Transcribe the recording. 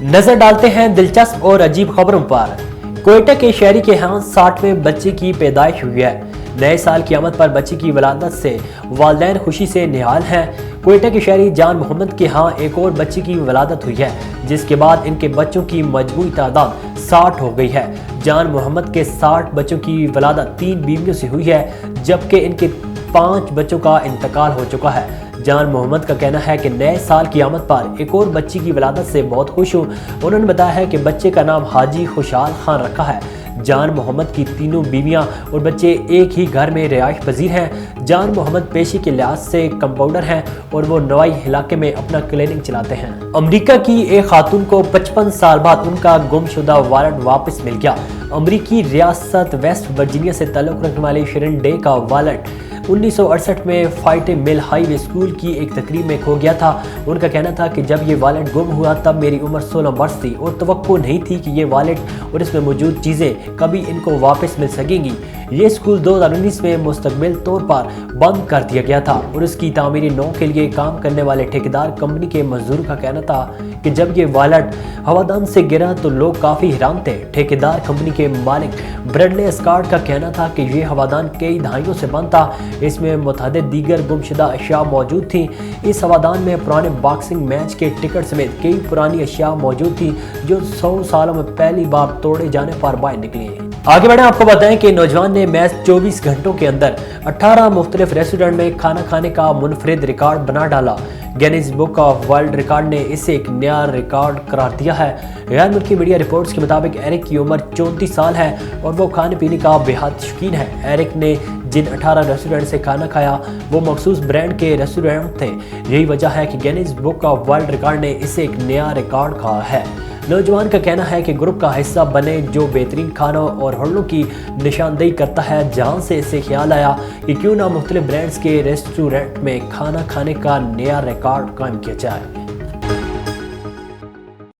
नजर डालते हैं दिलचस्प और अजीब खबरों पर। कोयटा के शहरी के यहाँ 60वें बच्चे की पैदाइश हुई है। नए साल की आमद पर बच्चे की विलादत से वालिदैन खुशी से निहाल हैं। कोयटा के शहरी जान मोहम्मद के यहाँ एक और बच्चे की विलादत हुई है, जिसके बाद इनके बच्चों की मजमूई तादाद 60 हो गई है। जान मोहम्मद के 60 बच्चों की विलादत 3 बीवियों से हुई है, जबकि इनके 5 बच्चों का इंतकाल हो चुका है। जान मोहम्मद का कहना है कि नए साल की आमद पर एक और बच्ची की विलादत से बहुत खुश हूँ। उन्होंने बताया है कि बच्चे का नाम हाजी खुशहाल खान रखा है। जान मोहम्मद की तीनों बीवियां और बच्चे एक ही घर में रिहाइश पजीर हैं। जान मोहम्मद पेशे के लिहाज से कंपाउंडर हैं और वो नवाई इलाके में अपना क्लिनिक चलाते हैं। अमेरिका की एक खातून को 55 साल बाद उनका गुमशुदा वालेट वापस मिल गया। अमेरिकी रियासत वेस्ट वर्जीनिया से ताल्लुक़ रखने वाले शरण डे का वालेट 1968 में फाइट मिल हाईवे स्कूल की एक तकरीब में खो गया था। उनका कहना था कि जब ये वालेट गुम हुआ तब मेरी उम्र 16 वर्ष थी और तवक्को नहीं थी कि ये वालेट और इसमें मौजूद चीज़ें कभी इनको वापस मिल सकेंगी। ये स्कूल 2019 में मुस्तकमिल तौर पर बंद कर दिया गया था और उसकी तामीरी नौ के लिए काम करने वाले ठेकेदार कंपनी के मजदूर का कहना था कि जब ये वालेट हवादान से गिरा तो लोग काफ़ी हैरान थे। ठेकेदार कंपनी के मालिक ब्रैडले स्कॉट का कहना था कि ये हवादान कई दहाइयों से बंद था। इसमें मुतअद्दिद दीगर गुमशुदा अशिया मौजूद थी। इस हवादान में पुराने बॉक्सिंग मैच के टिकट समेत कई पुरानी अशिया मौजूद थी जो 100 सालों में पहली बार तोड़े जाने पर बाहर निकली। आगे बढ़े, आपको बताएं कि नौजवान ने महज 24 घंटों के अंदर 18 मुख्तलिफ रेस्टोरेंट में खाना खाने का मुनफरिद रिकॉर्ड बना डाला। Guinness book of world record ने इसे एक नया रिकॉर्ड करार दिया है। गैर मुल्की मीडिया रिपोर्ट्स के मुताबिक एरिक की उम्र 34 साल है और वो खाने पीने का बेहद शौकीन है। एरिक ने जिन 18 रेस्टोरेंट से खाना खाया वो मखसूस ब्रांड के रेस्टोरेंट थे। यही वजह है कि Guinness book of world record ने इसे एक नया रिकॉर्ड कहा है। नौजवान का कहना है कि ग्रुप का हिस्सा बने जो बेहतरीन खानों और होटलों की निशानदेही करता है, जहां से इसे ख्याल आया कि क्यों ना मुख्तलिफ ब्रांड्स के रेस्टोरेंट में खाना खाने का नया रिकॉर्ड कायम किया जाए।